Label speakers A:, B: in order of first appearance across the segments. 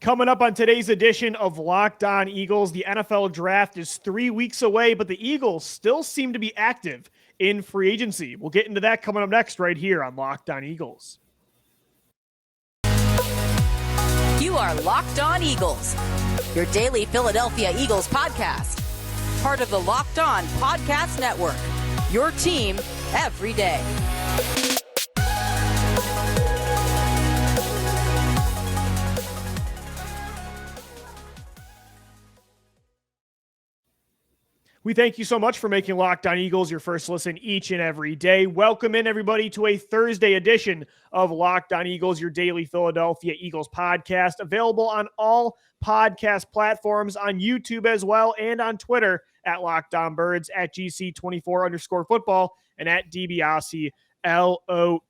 A: Coming up on today's edition of Locked On Eagles, the NFL draft is 3 weeks away, but the Eagles still seem to be active in free agency. We'll get into that coming up next right here on Locked On Eagles.
B: You are Locked On Eagles, your daily Philadelphia Eagles podcast. Part of the Locked On Podcast Network, your team every day.
A: We thank you so much for making Locked On Eagles your first listen each and every day. Welcome in, everybody, to a Thursday edition of Locked On Eagles, your daily Philadelphia Eagles podcast, available on all podcast platforms, on YouTube as well, and on Twitter at Locked On Birds, at GC24_football, and at DiBiase LOE.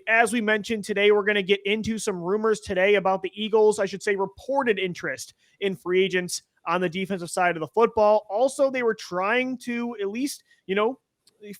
A: As we mentioned today, we're going to get into some rumors today about the Eagles, I should say reported interest in free agents on the defensive side of the football. Also, they were trying to at least,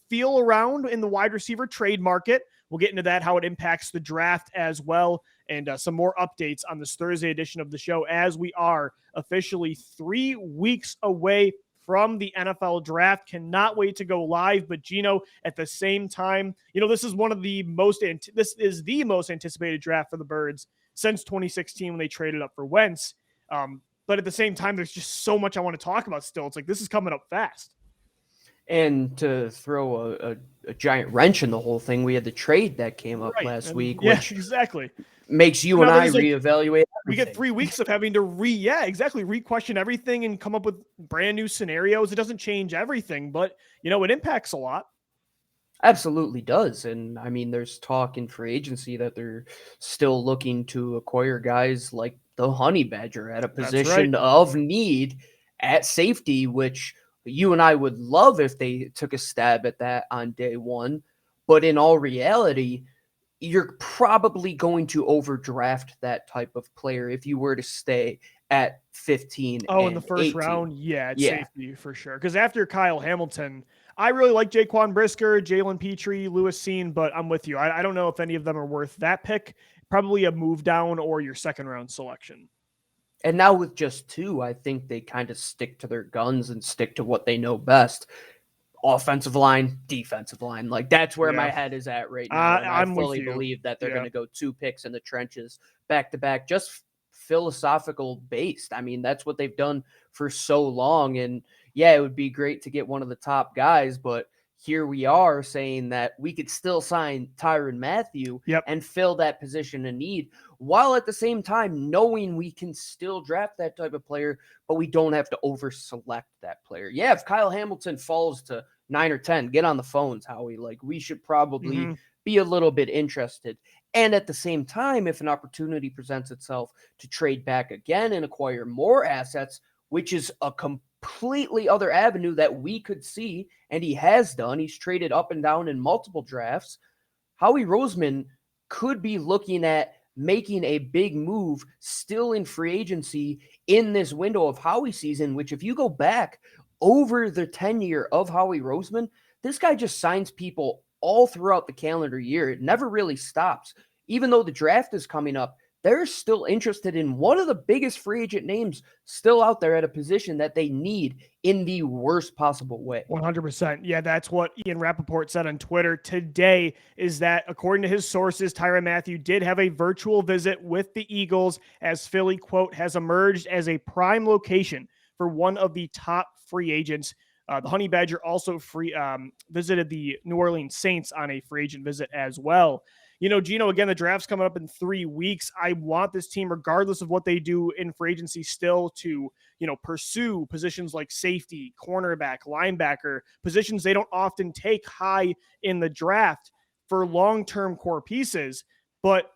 A: feel around in the wide receiver trade market. We'll get into that, how it impacts the draft as well, and some more updates on this Thursday edition of the show as we are officially 3 weeks away from the NFL draft. Cannot wait to go live. But Gino, at the same time, this is the most anticipated draft for the Birds since 2016 when they traded up for Wentz. But at the same time, there's just so much I want to talk about still. It's like this is coming up fast.
C: And to throw a giant wrench in the whole thing, we had the trade that came up last week, which
A: exactly
C: makes you and I reevaluate everything.
A: We get 3 weeks of having to re-question everything and come up with brand new scenarios. It doesn't change everything, but it impacts a lot.
C: Absolutely does. And I mean, there's talk in free agency that they're still looking to acquire guys like the Honey Badger at a position of need at safety, which you and I would love if they took a stab at that on day one. But in all reality, you're probably going to overdraft that type of player if you were to stay at 15.
A: In the first
C: 18.
A: round, safety for sure. Because after Kyle Hamilton, I really like Jaquan Brisker, Jalen Petrie, Lewis Cine, but I'm with you. I don't know if any of them are worth that pick. Probably a move down or your second round selection.
C: And now with just two, I think they kind of stick to their guns and stick to what they know best. Offensive line, defensive line. Like that's where my head is at right now. And I fully believe that they're going to go 2 picks in the trenches back to back, just philosophical based. I mean, that's what they've done for so long. And it would be great to get one of the top guys, but here we are saying that we could still sign Tyrann Mathieu and fill that position in need, while at the same time knowing we can still draft that type of player, but we don't have to over-select that player. If Kyle Hamilton falls to 9 or 10, get on the phones, Howie. Like, we should probably be a little bit interested. And at the same time, if an opportunity presents itself to trade back again and acquire more assets, which is a completely other avenue that we could see, and he has done. He's traded up and down in multiple drafts. Howie Roseman could be looking at making a big move still in free agency in this window of Howie season, which if you go back over the tenure of Howie Roseman, this guy just signs people all throughout the calendar year. It never really stops. Even though the draft is coming up, they're still interested in one of the biggest free agent names still out there at a position that they need in the worst possible way.
A: 100%. Yeah, that's what Ian Rappaport said on Twitter today, is that according to his sources, Tyrann Mathieu did have a virtual visit with the Eagles as Philly, quote, has emerged as a prime location for one of the top free agents. The Honey Badger also visited the New Orleans Saints on a free agent visit as well. Gino, again, the draft's coming up in 3 weeks. I want this team, regardless of what they do in free agency, still to, pursue positions like safety, cornerback, linebacker, positions they don't often take high in the draft for long-term core pieces. But,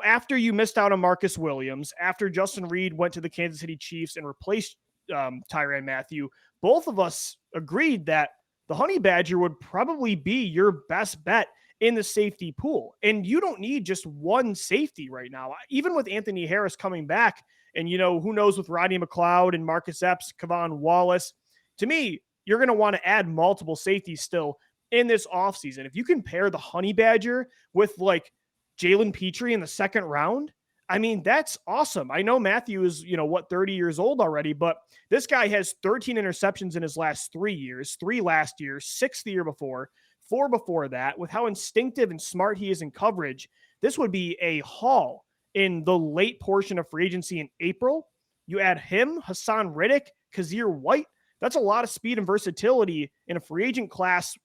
A: after you missed out on Marcus Williams, after Justin Reed went to the Kansas City Chiefs and replaced Tyrann Mathieu, both of us agreed that the Honey Badger would probably be your best bet in the safety pool. And you don't need just one safety right now. Even with Anthony Harris coming back and, who knows with Rodney McLeod and Marcus Epps, Kevon Wallace, to me, you're going to want to add multiple safeties still in this offseason. If you can pair the Honey Badger with like Jalen Petrie in the second round, I mean, that's awesome. I know Mathieu is, 30 years old already, but this guy has 13 interceptions in his last 3 years, 3 last year, 6 the year before, 4 before that. With how instinctive and smart he is in coverage, this would be a haul in the late portion of free agency in April. You add him, Hassan Riddick, Kazir White. That's a lot of speed and versatility in a free agent class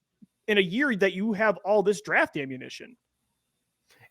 A: in a year that you have all this draft ammunition.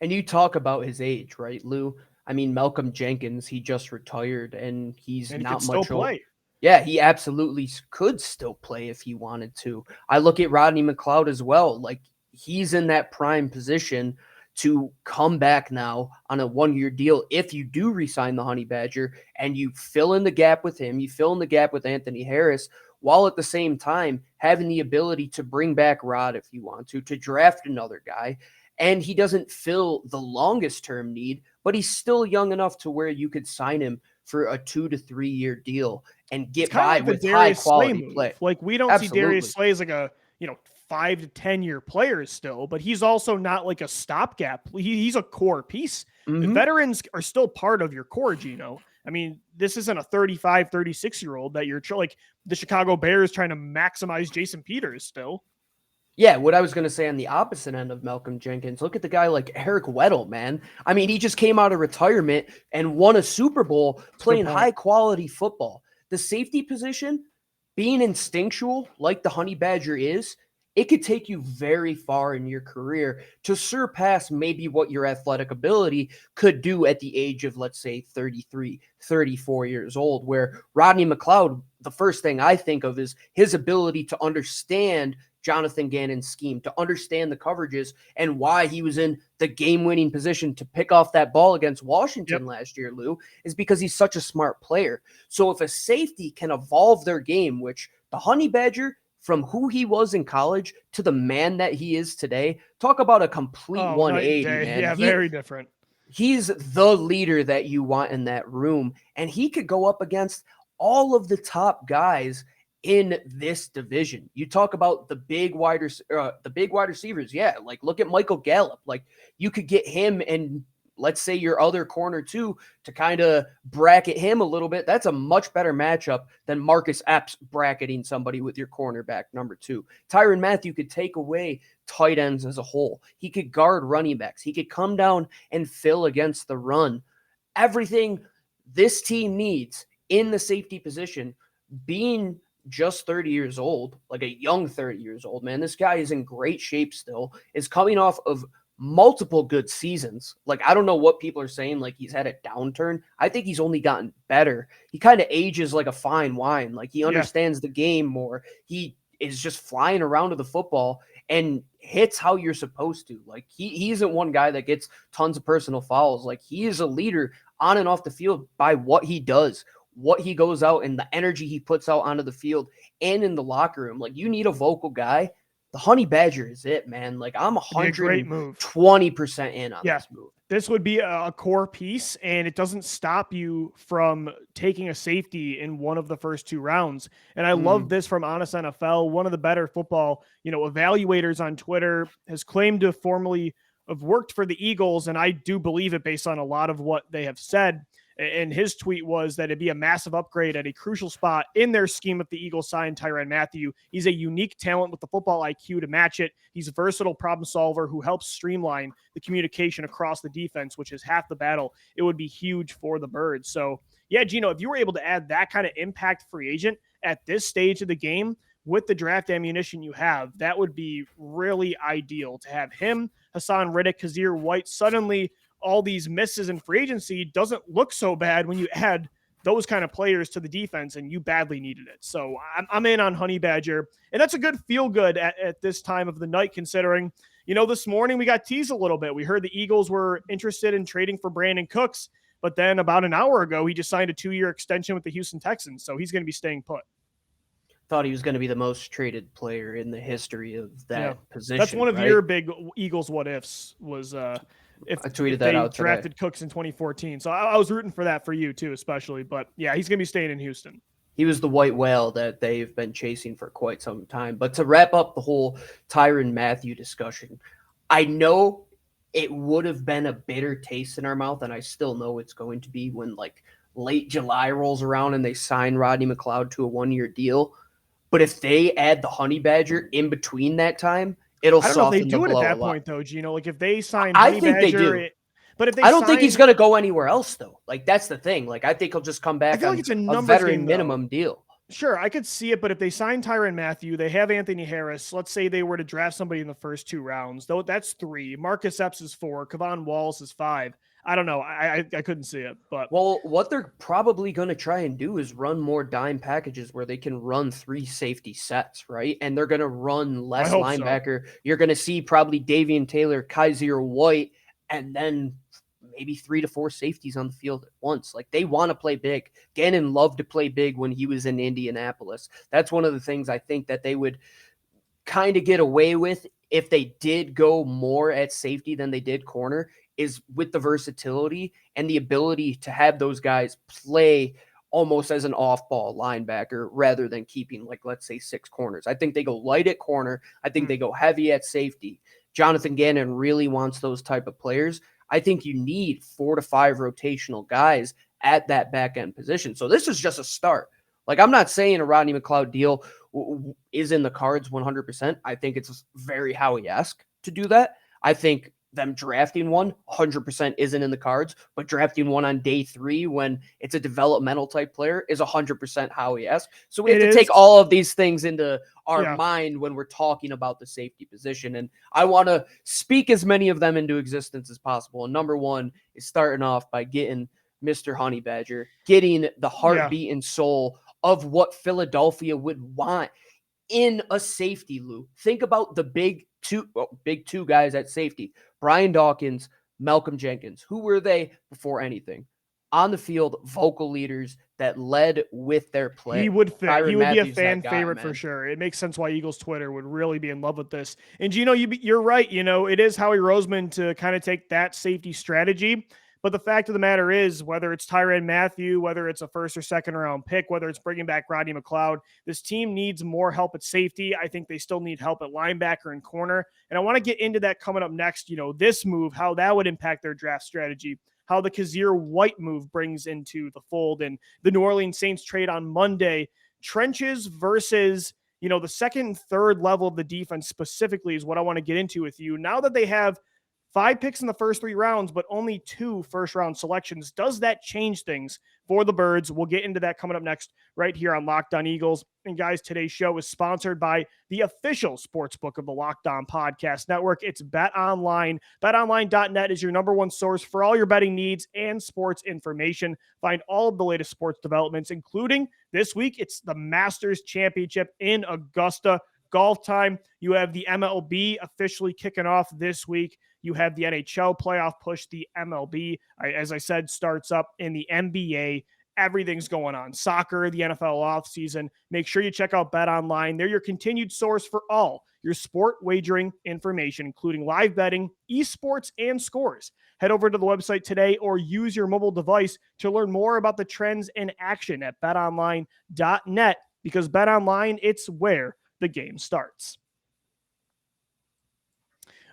C: And you talk about his age, right, Lou? I mean, Malcolm Jenkins, he just retired, and he's
A: and he
C: not
A: could
C: much
A: still play.
C: Yeah, he absolutely could still play if he wanted to. I look at Rodney McLeod as well. Like, he's in that prime position to come back now on a 1-year deal if you do re-sign the Honey Badger and you fill in the gap with him, you fill in the gap with Anthony Harris, while at the same time having the ability to bring back Rod if you want to draft another guy. And he doesn't fill the longest term need, but he's still young enough to where you could sign him for a 2 to 3 year deal and get by with high quality play.
A: Like, we don't see Darius Slay as like a 5 to 10 year player still, but he's also not like a stopgap. He's a core piece. The veterans are still part of your core, Gino. I mean, this isn't a 35, 36-year-old that you're like the Chicago Bears trying to maximize Jason Peters still.
C: Yeah, what I was going to say on the opposite end of Malcolm Jenkins, look at the guy like Eric Weddle, man. I mean, he just came out of retirement and won a Super Bowl playing high-quality football. The safety position, being instinctual like the Honey Badger is, it could take you very far in your career to surpass maybe what your athletic ability could do at the age of, let's say, 33, 34 years old, where Rodney McLeod, the first thing I think of is his ability to understand Johnathan Gannon's scheme, to understand the coverages and why he was in the game-winning position to pick off that ball against Washington last year, Lou, is because he's such a smart player. So if a safety can evolve their game, which the Honey Badger, from who he was in college to the man that he is today, talk about a complete 180, man.
A: Yeah, very different.
C: He's the leader that you want in that room, and he could go up against all of the top guys in this division. You talk about the big wide receivers. Yeah, like look at Michael Gallup. Like you could get him and let's say your other corner too to kind of bracket him a little bit. That's a much better matchup than Marcus Epps bracketing somebody with your cornerback number 2. Tyrann Mathieu could take away tight ends as a whole. He could guard running backs. He could come down and fill against the run. Everything this team needs in the safety position, being just 30 years old, like a young 30 years old, man. This guy is in great shape still, is coming off of multiple good seasons. Like, I don't know what people are saying, like he's had a downturn. I think he's only gotten better. He kind of ages like a fine wine. Like he understands the game more. He is just flying around to the football and hits how you're supposed to. Like he isn't one guy that gets tons of personal fouls. Like he is a leader on and off the field by what he does, what he goes out and the energy he puts out onto the field and in the locker room. Like you need a vocal guy. The Honey Badger is it, man. Like I'm 120% in on this move.
A: This would be a core piece, and it doesn't stop you from taking a safety in one of the first 2 rounds. And I love this from Honest NFL. One of the better football, evaluators on Twitter has claimed to formally have worked for the Eagles, and I do believe it based on a lot of what they have said. And his tweet was that it'd be a massive upgrade at a crucial spot in their scheme if the Eagles sign Tyrann Mathieu. He's a unique talent with the football IQ to match it. He's a versatile problem solver who helps streamline the communication across the defense, which is half the battle. It would be huge for the Birds. So, yeah, Gino, if you were able to add that kind of impact free agent at this stage of the game with the draft ammunition you have, that would be really ideal to have him, Hassan Riddick, Kazir White. Suddenly all these misses in free agency doesn't look so bad when you add those kind of players to the defense, and you badly needed it. So I'm in on Honey Badger, and that's a good feel good at this time of the night, considering, this morning we got teased a little bit. We heard the Eagles were interested in trading for Brandon Cooks, but then about an hour ago, he just signed a 2-year extension with the Houston Texans. So he's going to be staying put.
C: Thought he was going to be the most traded player in the history of that position.
A: That's one of your big Eagles what ifs was, if I tweeted that out today. Drafted Cooks in 2014. So I was rooting for that for you too, especially. But yeah, he's going to be staying in Houston.
C: He was the white whale that they've been chasing for quite some time. But to wrap up the whole Tyrann Mathieu discussion, I know it would have been a bitter taste in our mouth, and I still know it's going to be when like late July rolls around and they sign Rodney McLeod to a 1-year deal. But if they add the Honey Badger in between that time, it'll
A: I don't know if they
C: soften the
A: do it at
C: blow
A: that
C: a lot.
A: point though, Gino. Like if they sign
C: I
A: Honey
C: think
A: Badger,
C: they do.
A: But if they
C: I don't think he's going to go anywhere else, though. Like, that's the thing. Like, I think he'll just come back on
A: it's a
C: veteran minimum deal.
A: Sure, I could see it, but if they sign Tyrann Mathieu, they have Anthony Harris. Let's say they were to draft somebody in the first 2 rounds. Though that's 3. Marcus Epps is 4. Kevon Wallace is 5. I don't know. I couldn't see it. But
C: well, what they're probably going to try and do is run more dime packages where they can run 3 safety sets, right? And they're going to run less linebacker. So. You're going to see probably Davian Taylor, Kaiser White, and then maybe 3 to 4 safeties on the field at once. Like, they want to play big. Gannon loved to play big when he was in Indianapolis. That's one of the things I think that they would kind of get away with if they did go more at safety than they did corner, is with the versatility and the ability to have those guys play almost as an off-ball linebacker rather than keeping, like, let's say 6 corners. I think they go light at corner. I think they go heavy at safety. Johnathan Gannon really wants those type of players. I think you need 4 to 5 rotational guys at that back end position. So this is just a start. Like, I'm not saying a Rodney McLeod deal is in the cards 100%. I think it's very Howie-esque to do that. I think them drafting one 100% isn't in the cards, but drafting one on day 3 when it's a developmental type player is 100% Howie-esque. So we have to take all of these things into our mind when we're talking about the safety position. And I want to speak as many of them into existence as possible. And number 1 is starting off by getting Mr. Honey Badger, getting the heartbeat and soul of what Philadelphia would want in a safety, Lou. Think about the big two guys at safety. Brian Dawkins, Malcolm Jenkins. Who were they before anything? On the field, vocal leaders that led with their play.
A: He would fit. Tyrann he would Mathieu's be a fan favorite for sure. It makes sense why Eagles Twitter would really be in love with this. And Gino, you're right. It is Howie Roseman to kind of take that safety strategy. But the fact of the matter is, whether it's Tyrann Mathieu, whether it's a 1st or 2nd round pick, whether it's bringing back Rodney McLeod, this team needs more help at safety. I think they still need help at linebacker and corner. And I want to get into that coming up next. This move, how that would impact their draft strategy, how the Kazir White move brings into the fold, and the New Orleans Saints trade on Monday. Trenches versus, the 2nd and 3rd level of the defense specifically is what I want to get into with you. Now that they have 5 picks in the first 3 rounds, but only 2 first-round selections. Does that change things for the Birds? We'll get into that coming up next right here on Locked On Eagles. And guys, today's show is sponsored by the official sportsbook of the Locked On Podcast Network. It's BetOnline. BetOnline.net is your number 1 source for all your betting needs and sports information. Find all of the latest sports developments, including this week, it's the Masters Championship in Augusta. Golf time. You have the MLB officially kicking off this week. You have the NHL playoff push. The MLB, as I said, starts up in the NBA. Everything's going on. Soccer, the NFL offseason. Make sure you check out BetOnline. They're your continued source for all your sport wagering information, including live betting, esports, and scores. Head over to the website today or use your mobile device to learn more about the trends in action at betonline.net, because BetOnline, it's where the game starts.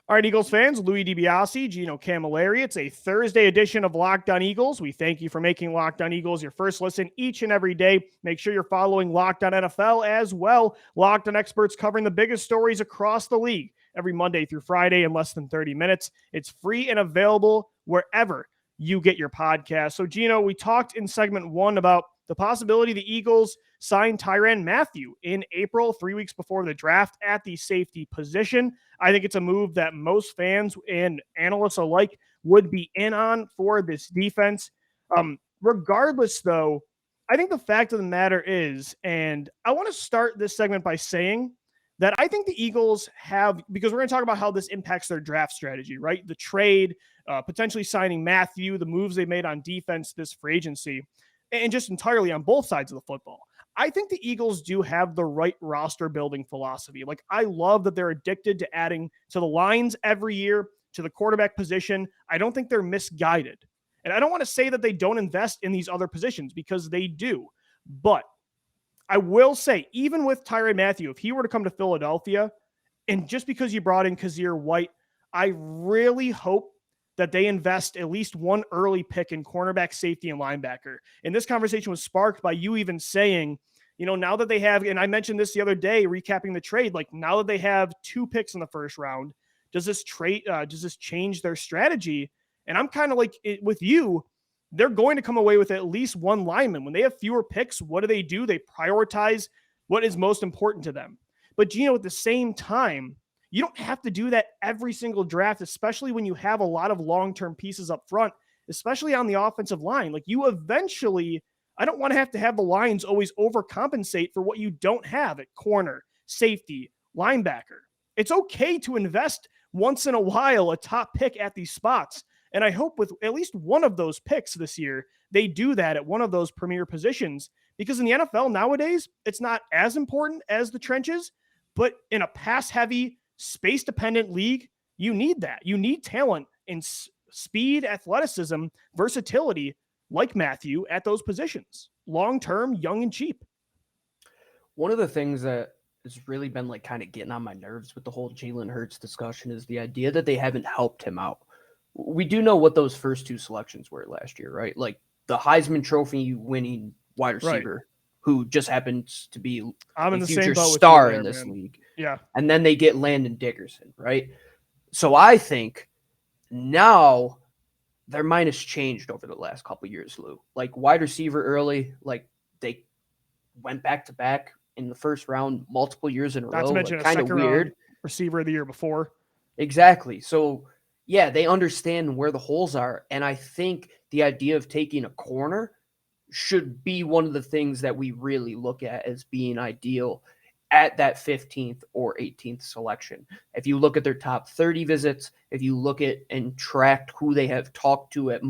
A: All right, Eagles fans, Louis DiBiase, Gino Camilleri. It's a Thursday edition of Locked On Eagles. We thank you for making Locked On Eagles your first listen each and every day. Make sure you're following Locked On NFL as well. Locked On experts covering the biggest stories across the league every Monday through Friday in less than 30 minutes. It's free and available wherever you get your podcast. So, Gino, we talked in segment 1 about the possibility the Eagles signed Tyrann Mathieu in April, 3 weeks before the draft at the safety position. I think it's a move that most fans and analysts alike would be in on for this defense. Regardless, though, I think the fact of the matter is, and I want to start this segment by saying that I think the Eagles have, because we're going to talk about how this impacts their draft strategy, right? The trade, potentially signing Mathieu, the moves they made on defense this free agency, and just entirely on both sides of the football. I think the Eagles do have the right roster building philosophy. Like, I love that they're addicted to adding to the lines every year, to the quarterback position. I don't think they're misguided. And I don't want to say that they don't invest in these other positions, because they do. But I will say, even with Tyrann Mathieu, if he were to come to Philadelphia, and just because you brought in Kazir White, I really hope that they invest at least one early pick in cornerback, safety, and linebacker. And this conversation was sparked by you even saying, now that they have, and I mentioned this the other day, recapping the trade, like now that they have 2 picks in the first round, does this change their strategy? And I'm kind of like with you, they're going to come away with at least one lineman. When they have fewer picks, what do? They prioritize what is most important to them. But Gino, at the same time, you don't have to do that every single draft, especially when you have a lot of long-term pieces up front, especially on the offensive line. Like you eventually, I don't want to have the Lions always overcompensate for what you don't have at corner, safety, linebacker. It's okay to invest once in a while a top pick at these spots. And I hope with at least one of those picks this year, they do that at one of those premier positions, because in the NFL nowadays, it's not as important as the trenches, but in a pass-heavy, space-dependent league, you need that. You need talent in speed, athleticism, versatility, like Mathieu at those positions. Long-term, young and cheap.
C: One of the things that has really been like kind of getting on my nerves with the whole Jalen Hurts discussion is the idea that they haven't helped him out. We do know what those first 2 selections were last year, right? Like the Heisman Trophy winning wide receiver who just happens to be a future star in this league.
A: Yeah.
C: And then they get Landon Dickerson, right? So I think now their mind has changed over the last couple of years, Lou. Like wide receiver early, like they went back to back in the first round multiple years in a row.
A: Not to mention
C: like,
A: a second round receiver of the year before.
C: Exactly. So yeah, they understand where the holes are. And I think the idea of taking a corner should be one of the things that we really look at as being ideal at that 15th or 18th selection. If you look at their top 30 visits, if you look at and tracked who they have talked to at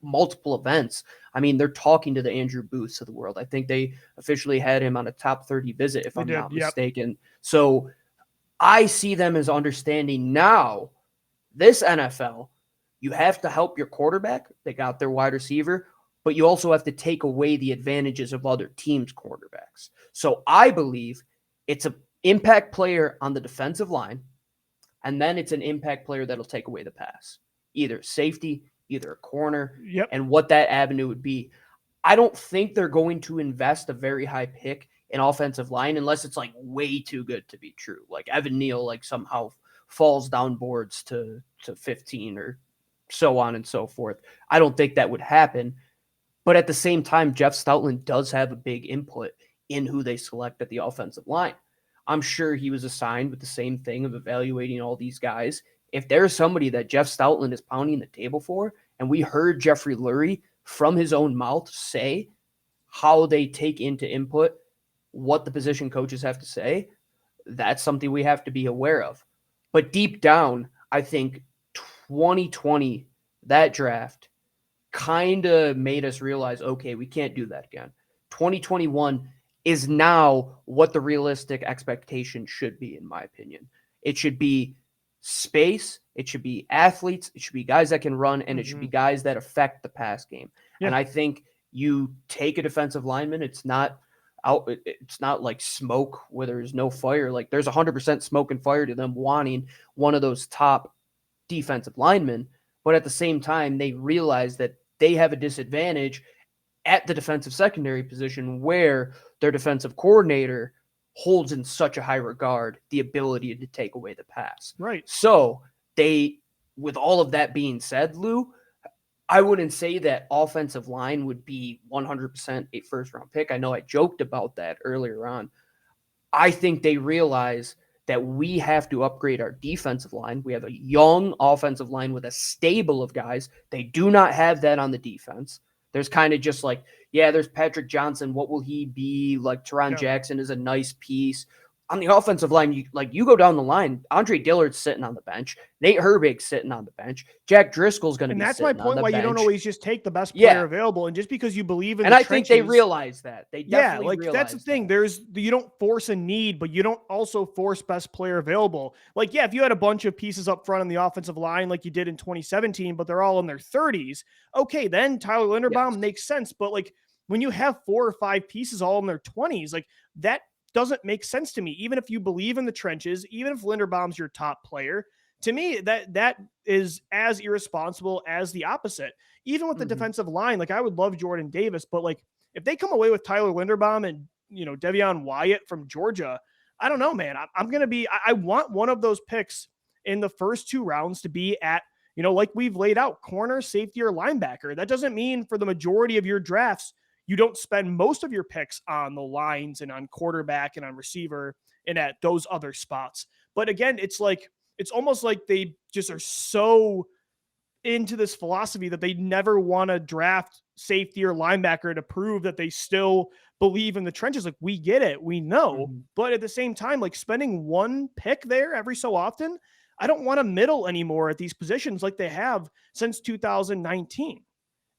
C: multiple events, I mean, they're talking to the Andrew Booths of the world. I think they officially had him on a top 30 visit, if I'm not mistaken. So I see them as understanding now, this NFL, you have to help your quarterback. They got their wide receiver, but you also have to take away the advantages of other teams' quarterbacks. So I believe it's an impact player on the defensive line, and then it's an impact player that'll take away the pass. Either safety, either a corner, and what that avenue would be. I don't think they're going to invest a very high pick in offensive line unless it's like way too good to be true. Like Evan Neal like somehow falls down boards to 15 or so on and so forth. I don't think that would happen. But at the same time, Jeff Stoutland does have a big input in who they select at the offensive line. I'm sure he was assigned with the same thing of evaluating all these guys. If there's somebody that Jeff Stoutland is pounding the table for, and we heard Jeffrey Lurie from his own mouth say how they take into input what the position coaches have to say, that's something we have to be aware of. But deep down, I think 2020, that draft, kind of made us realize, okay, we can't do that again. 2021 is now what the realistic expectation should be, in my opinion. It should be space, it should be athletes, it should be guys that can run, and it should be guys that affect the pass game. Yeah. And I think you take a defensive lineman, it's not like smoke where there's no fire. Like there's 100% smoke and fire to them wanting one of those top defensive linemen. But at the same time, they realize that they have a disadvantage at the defensive secondary position where their defensive coordinator holds in such a high regard the ability to take away the pass.
A: Right.
C: So they, with all of that being said, Lou, I wouldn't say that offensive line would be 100% a first-round pick. I know I joked about that earlier on. I think they realize that we have to upgrade our defensive line. We have a young offensive line with a stable of guys. They do not have that on the defense. There's kind of just like, yeah, there's Patrick Johnson. What will he be? Like Teron Jackson is a nice piece. On the offensive line, you go down the line, Andre Dillard's sitting on the bench. Nate Herbig's sitting on the bench. Jack Driscoll's going to be sitting on the bench. And that's my point, why
A: you don't always just take the best player available. And just because you believe in the trenches. And I think
C: they realize that. They definitely realize
A: that's the thing. You don't force a need, but you don't also force best player available. Like, yeah, if you had a bunch of pieces up front on the offensive line like you did in 2017, but they're all in their 30s, okay, then Tyler Linderbaum makes sense. But like when you have 4 or 5 pieces all in their 20s, like that doesn't make sense to me. Even if you believe in the trenches, even if Linderbaum's your top player, to me, that is as irresponsible as the opposite. Even with the defensive line, like I would love Jordan Davis, but like if they come away with Tyler Linderbaum and, Devion Wyatt from Georgia, I don't know, man. I'm going to be, I want one of those picks in the first 2 rounds to be at, like we've laid out, corner, safety, or linebacker. That doesn't mean for the majority of your drafts, you don't spend most of your picks on the lines and on quarterback and on receiver and at those other spots. But again, it's almost like they just are so into this philosophy that they never want to draft safety or linebacker to prove that they still believe in the trenches. Like, we get it, we know, but at the same time, like spending one pick there every so often, I don't want to middle anymore at these positions like they have since 2019.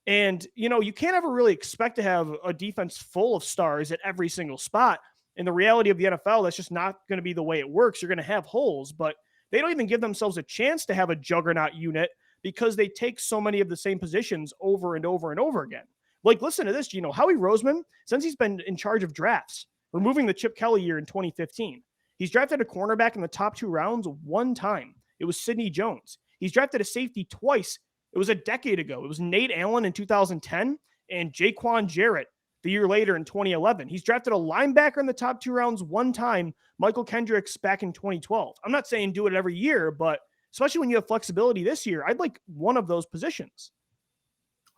A: And, you can't ever really expect to have a defense full of stars at every single spot. In the reality of the NFL, that's just not going to be the way it works. You're going to have holes, but they don't even give themselves a chance to have a juggernaut unit because they take so many of the same positions over and over and over again. Like, listen to this, Howie Roseman, since he's been in charge of drafts, removing the Chip Kelly year in 2015, he's drafted a cornerback in the top 2 rounds 1 time. It was Sidney Jones. He's drafted a safety twice. It was a decade ago. It was Nate Allen in 2010 and Jaquan Jarrett the year later in 2011. He's drafted a linebacker in the top 2 rounds 1 time, Michael Kendricks, back in 2012. I'm not saying do it every year, but especially when you have flexibility this year, I'd like one of those positions.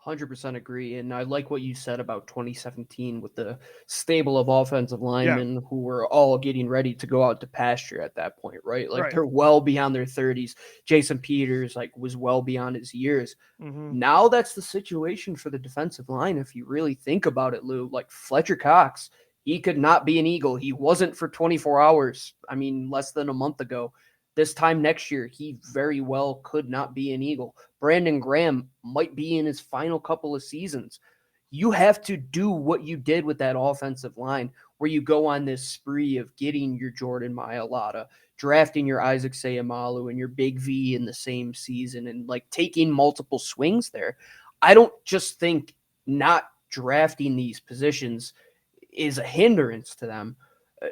C: 100% agree. And I like what you said about 2017 with the stable of offensive linemen who were all getting ready to go out to pasture at that point, right? Like they're well beyond their 30s. Jason Peters was well beyond his years. Now that's the situation for the defensive line. If you really think about it, Lou, like Fletcher Cox, he could not be an Eagle. He wasn't for 24 hours. I mean, less than a month ago. This time next year, he very well could not be an Eagle. Brandon Graham might be in his final couple of seasons. You have to do what you did with that offensive line, where you go on this spree of getting your Jordan Mailata, drafting your Isaac Seumalo and your Big V in the same season, and like taking multiple swings there. I don't just think not drafting these positions is a hindrance to them.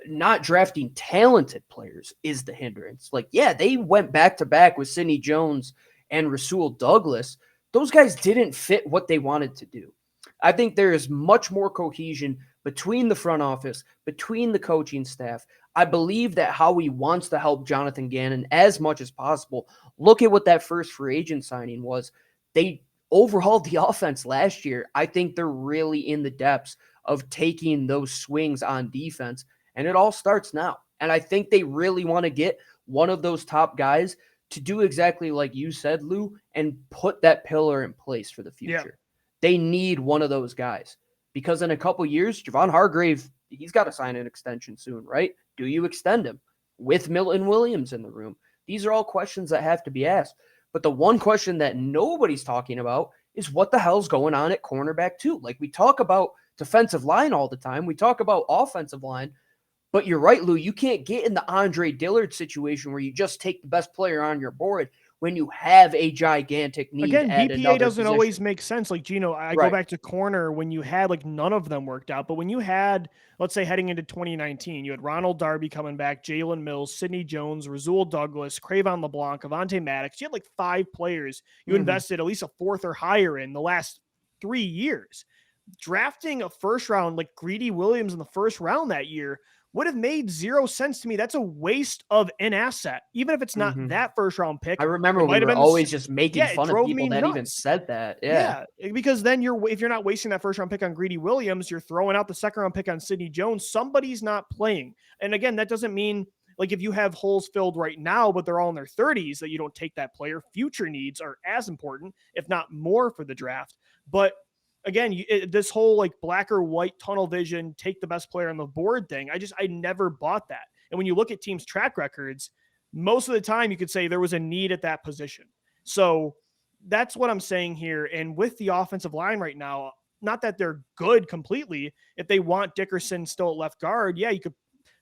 C: Not drafting talented players is the hindrance. Like, yeah, they went back to back with Sidney Jones and Rasul Douglas. Those guys didn't fit what they wanted to do. I think there is much more cohesion between the front office, between the coaching staff. I believe that Howie wants to help Johnathan Gannon as much as possible. Look at what that first free agent signing was. They overhauled the offense last year. I think they're really in the depths of taking those swings on defense. And it all starts now. And I think they really want to get one of those top guys to do exactly like you said, Lou, and put that pillar in place for the future. Yeah. They need one of those guys because in a couple years, Javon Hargrave, he's got to sign an extension soon, right? Do you extend him with Milton Williams in the room? These are all questions that have to be asked. But the one question that nobody's talking about is what the hell's going on at cornerback too? Like, we talk about defensive line all the time. We talk about offensive line. But you're right, Lou. You can't get in the Andre Dillard situation where you just take the best player on your board when you have a gigantic need.
A: Again, BPA doesn't always make sense. Like, Gino, I go back to corner when you had like none of them worked out. But when you had, let's say, heading into 2019, you had Ronald Darby coming back, Jalen Mills, Sidney Jones, Rasul Douglas, Cravon LeBlanc, Avonte Maddox. You had like 5 players you invested at least a 4th or higher in the last 3 years. Drafting a first round like Greedy Williams in the first round that year would have made 0 sense to me. That's a waste of an asset, even if it's not that first round pick.
C: I remember we were always just making fun of people that even said that.
A: Yeah, because then if you're not wasting that first round pick on Greedy Williams, you're throwing out the second round pick on Sidney Jones. Somebody's not playing. And again, that doesn't mean like if you have holes filled right now, but they're all in their 30s, that you don't take that player. Future needs are as important, if not more, for the draft. But again, this whole like black or white tunnel vision, take the best player on the board thing, I never bought that. And when you look at teams' track records, most of the time you could say there was a need at that position. So that's what I'm saying here. And with the offensive line right now, not that they're good completely. If they want Dickerson still at left guard, yeah, you could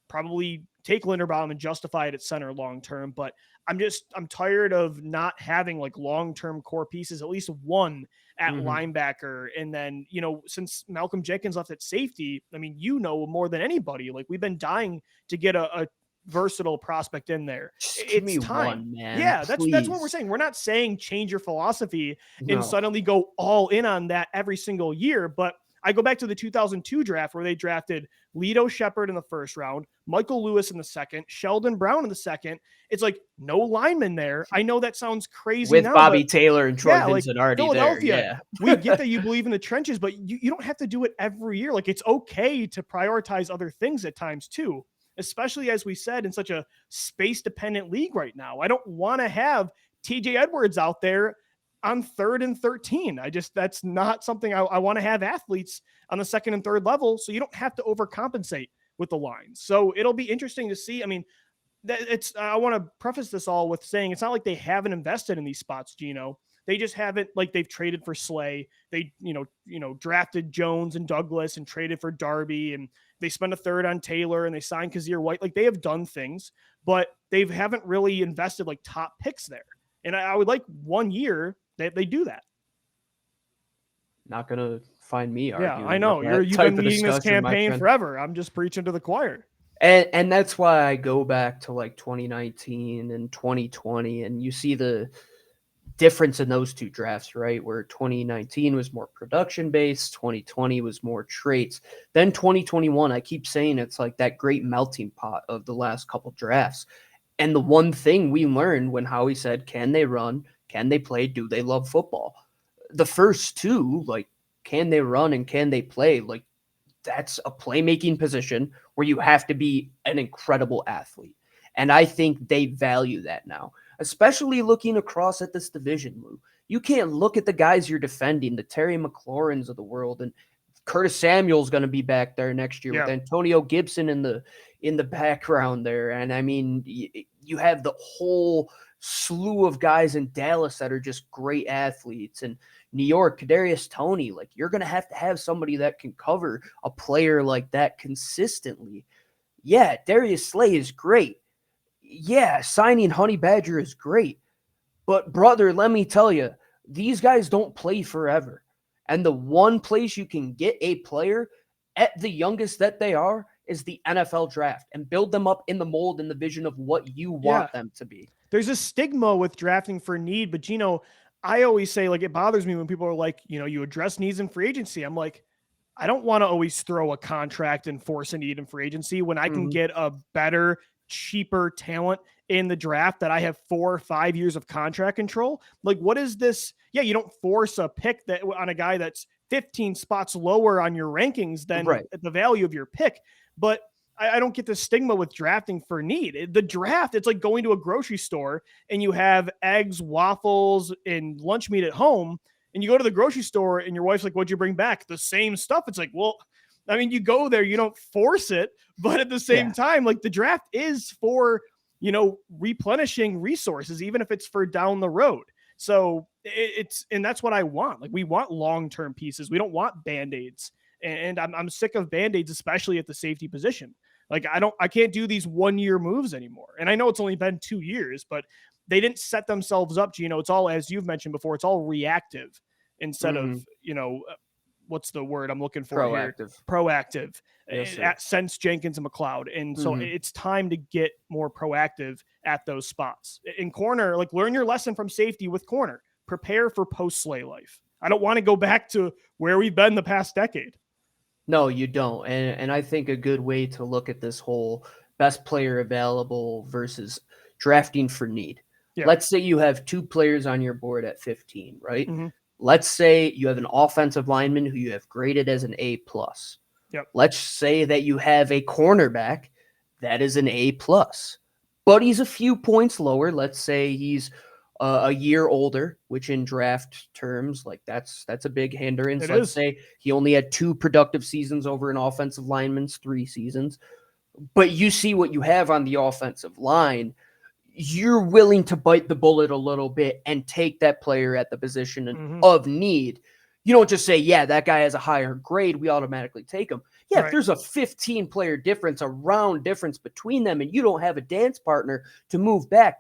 A: probably take Linderbaum and justify it at center long-term, but I'm tired of not having like long-term core pieces, at least one at linebacker. And then, since Malcolm Jenkins left at safety, I mean, more than anybody, like we've been dying to get a versatile prospect in there.
C: Just give me
A: time.
C: One, man.
A: Yeah,
C: Please.
A: that's what we're saying. We're not saying change your philosophy and
C: No.
A: suddenly go all in on that every single year. But I go back to the 2002 draft where they drafted Lito Shepherd in the first round, Michael Lewis in the second, Sheldon Brown in the second. It's like no lineman there. I know that sounds crazy
C: with
A: now,
C: Bobby
A: but
C: Taylor and Troy
A: yeah,
C: Vincent
A: like
C: already
A: Philadelphia,
C: there. Yeah.
A: we get that you believe in the trenches, but you don't have to do it every year. Like it's okay to prioritize other things at times too, especially as we said in such a space dependent league right now. I don't want to have TJ Edwards out there on 3rd and 13. That's not something I want to have athletes on the 2nd and 3rd level. So you don't have to overcompensate with the lines. So it'll be interesting to see. I mean, I want to preface this all with saying it's not like they haven't invested in these spots, Gino. They just haven't, like they've traded for Slay. They, drafted Jones and Douglas and traded for Darby, and they spent a 3rd on Taylor and they signed Kazir White. Like they have done things, but they haven't really invested like top picks there. And I would like 1 year that they do that.
C: Not going to find me arguing.
A: Yeah, I know. You've been leading this campaign forever. I'm just preaching to the choir.
C: And that's why I go back to like 2019 and 2020, and you see the difference in those two drafts, right? Where 2019 was more production based, 2020 was more traits. Then 2021, I keep saying it's like that great melting pot of the last couple drafts. And the one thing we learned when Howie said, can they run? Can they play? Do they love football? The first two, like, can they run and can they play? Like, that's a playmaking position where you have to be an incredible athlete. And I think they value that now, especially looking across at this division, Lou. You can't look at the guys you're defending, the Terry McLaurins of the world, and Curtis Samuel's going to be back there next year with Antonio Gibson in the background there. And I mean, you have the whole slew of guys in Dallas that are just great athletes, and New York, Kadarius Toney. Like, you're going to have somebody that can cover a player like that consistently. Yeah, Darius Slay is great. Yeah, signing Honey Badger is great. But brother, let me tell you, these guys don't play forever. And the one place you can get a player at the youngest that they are is the NFL draft, and build them up in the mold and the vision of what you want them to be.
A: There's a stigma with drafting for need, but Gino, I always say, like, it bothers me when people are like, you address needs in free agency. I'm like, I don't want to always throw a contract and force a need in free agency when I can get a better, cheaper talent in the draft that I have 4 or 5 years of contract control. Like, what is this? Yeah, you don't force a pick that on a guy that's 15 spots lower on your rankings than the value of your pick. But I don't get the stigma with drafting for need. The draft, it's like going to a grocery store and you have eggs, waffles, and lunch meat at home, and you go to the grocery store and your wife's like, what'd you bring back? The same stuff. It's like, well, I mean, you go there, you don't force it, but at the same time, like, the draft is for, replenishing resources, even if it's for down the road. So and that's what I want. Like, we want long-term pieces. We don't want Band-Aids. And I'm sick of Band-Aids, especially at the safety position. Like, I can't do these 1-year moves anymore. And I know it's only been 2 years, but they didn't set themselves up. It's all, as you've mentioned before, it's all reactive instead of, what's the word I'm looking for
C: Proactive.
A: here? Proactive.
C: Yes,
A: since Jenkins and McLeod. And so it's time to get more proactive at those spots. In corner, like, learn your lesson from safety with corner. Prepare for post-Slay life. I don't want to go back to where we've been the past decade.
C: No, you don't. And I think a good way to look at this whole best player available versus drafting for need. Yeah. Let's say you have 2 players on your board at 15, right? Let's say you have an offensive lineman who you have graded as an A+.
A: Yep.
C: Let's say that you have a cornerback that is an A+, but he's a few points lower. Let's say he's a year older, which in draft terms, like, that's a big hindrance. Let's say he only had 2 productive seasons over an offensive lineman's 3 seasons. But you see what you have on the offensive line. You're willing to bite the bullet a little bit and take that player at the position of need. You don't just say, yeah, that guy has a higher grade, we automatically take him. Yeah, if there's a 15-player difference, a round difference between them, and you don't have a dance partner to move back,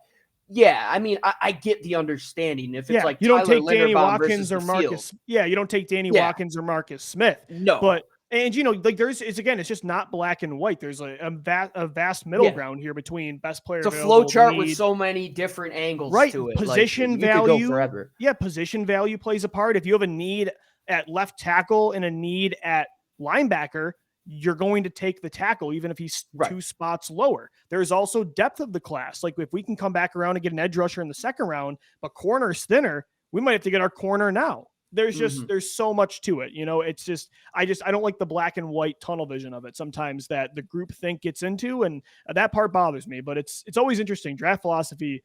C: yeah, I mean, I get the understanding. If it's like
A: you don't
C: Tyler
A: take Danny
C: Linderbaum
A: Watkins or Marcus.
C: Field.
A: Yeah, you don't take Danny Watkins or Marcus Smith.
C: No.
A: But And, like it's just not black and white. There's a vast middle ground here between best player.
C: It's a flow chart with so many different angles to it.
A: Position value. Forever. Yeah. Position value plays a part. If you have a need at left tackle and a need at linebacker, you're going to take the tackle, even if he's 2 spots lower. There's also depth of the class. Like if we can come back around and get an edge rusher in the second round, but corner's thinner, we might have to get our corner now. There's just, there's so much to it. It's just, I don't like the black and white tunnel vision of it sometimes that the group think gets into. And that part bothers me, but it's always interesting. Draft philosophy,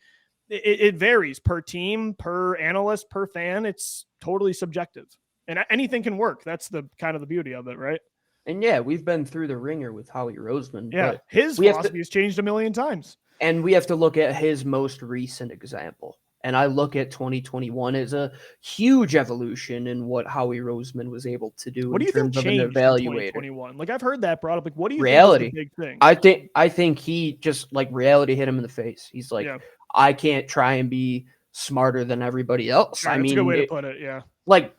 A: it varies per team, per analyst, per fan. It's totally subjective and anything can work. That's the kind of the beauty of it. Right.
C: And we've been through the ringer with Howie Roseman.
A: Yeah. His philosophy has changed a million times.
C: And we have to look at his most recent example. And I look at 2021 as a huge evolution in what Howie Roseman was able to do.
A: What do you think changed in 2021? Like I've heard that brought up. Like what do you
C: reality?
A: Think is the big thing?
C: I think he just like reality hit him in the face. He's like, I can't try and be smarter than everybody else.
A: Yeah, that's a good way to put it. Yeah,
C: like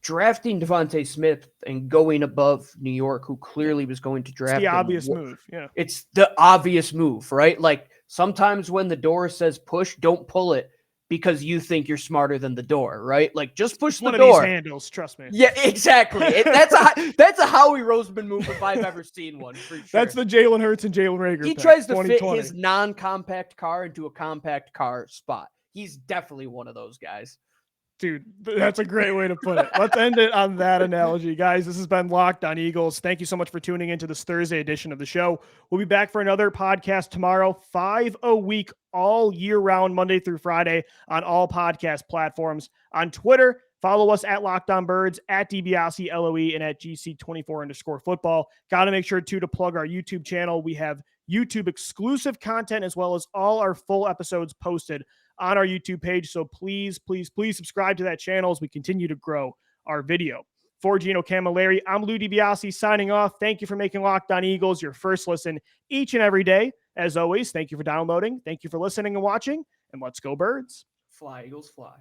C: drafting Devontae Smith and going above New York, who clearly was going to draft.
A: It's the obvious move. Yeah,
C: it's the obvious move, right? Like sometimes when the door says push, don't pull it. Because you think you're smarter than the door, right? Like just push the door.
A: One of these handles, trust me.
C: Yeah, exactly. That's a Howie Roseman move if I've ever seen one. For sure.
A: That's the Jalen Hurts and Jalen Reagor.
C: He tries to fit his non-compact car into a compact car spot. He's definitely one of those guys.
A: Dude, that's a great way to put it. Let's end it on that analogy. Guys, this has been Locked on Eagles. Thank you so much for tuning into this Thursday edition of the show. We'll be back for another podcast tomorrow, 5 a week, all year round, Monday through Friday on all podcast platforms. On Twitter, follow us at Locked On Birds, at DiBiase LOE, and at GC24_football. Got to make sure to plug our YouTube channel. We have YouTube exclusive content as well as all our full episodes posted on our YouTube page. So please subscribe to that channel as we continue to grow our video. For Gino Camilleri, I'm Lou DiBiase signing off. Thank you for making Locked On Eagles your first listen each and every day. As always, thank you for downloading. Thank you for listening and watching. And let's go Birds.
C: Fly, Eagles, fly.